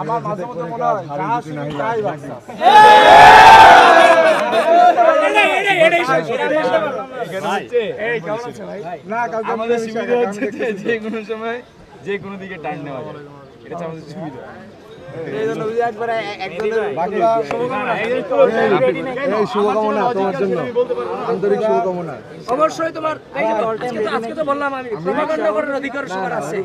আমার মাঝে মধ্যে মনে হয় আমাদের সুবিধা হচ্ছে যে কোনো সময় যে কোনো দিকে টাইম নেওয়া যায়, এটা হচ্ছে আমাদের সুবিধা। শুভকামনা তোমার জন্য, আন্তরিক শুভকামনা। অবশ্যই তোমার আজকে তো বললাম আমি প্রভাকাণ্ড করার অধিকার সবার আছে।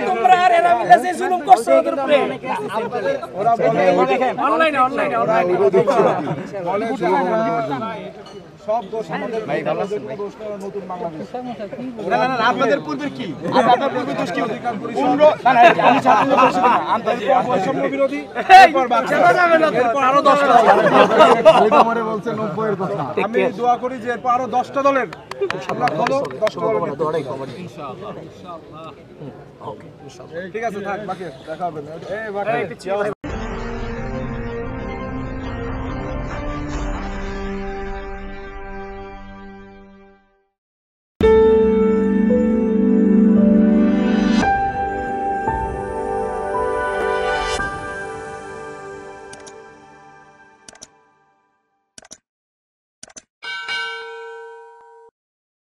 তোমরা আর এরা মিলে যে জুলুম করছো ওদের উপরে, অনলাইনে সব দোষ আমাদের, ভাই ভালো আছেন ভাই? নতুন বাংলাদেশ না না না, আপনাদের পূর্বের কি, আপনাদের পূর্বের দোষ কি? না না, আমি ছাত্রদের দোষ না, আন্তর্জাতিক বৈষম্য বিরোধী, এরপর এরপর আরো 10টা আমারে বলছে 90 এর কথা। আমি দোয়া করি যে এরপর আরো 10টা দলের আমরা হলো 10টা দলের ইনশাআল্লাহ। ওকে ইনশাআল্লাহ, ঠিক আছে, থাক, বাকি দেখা হবে। এই বাকি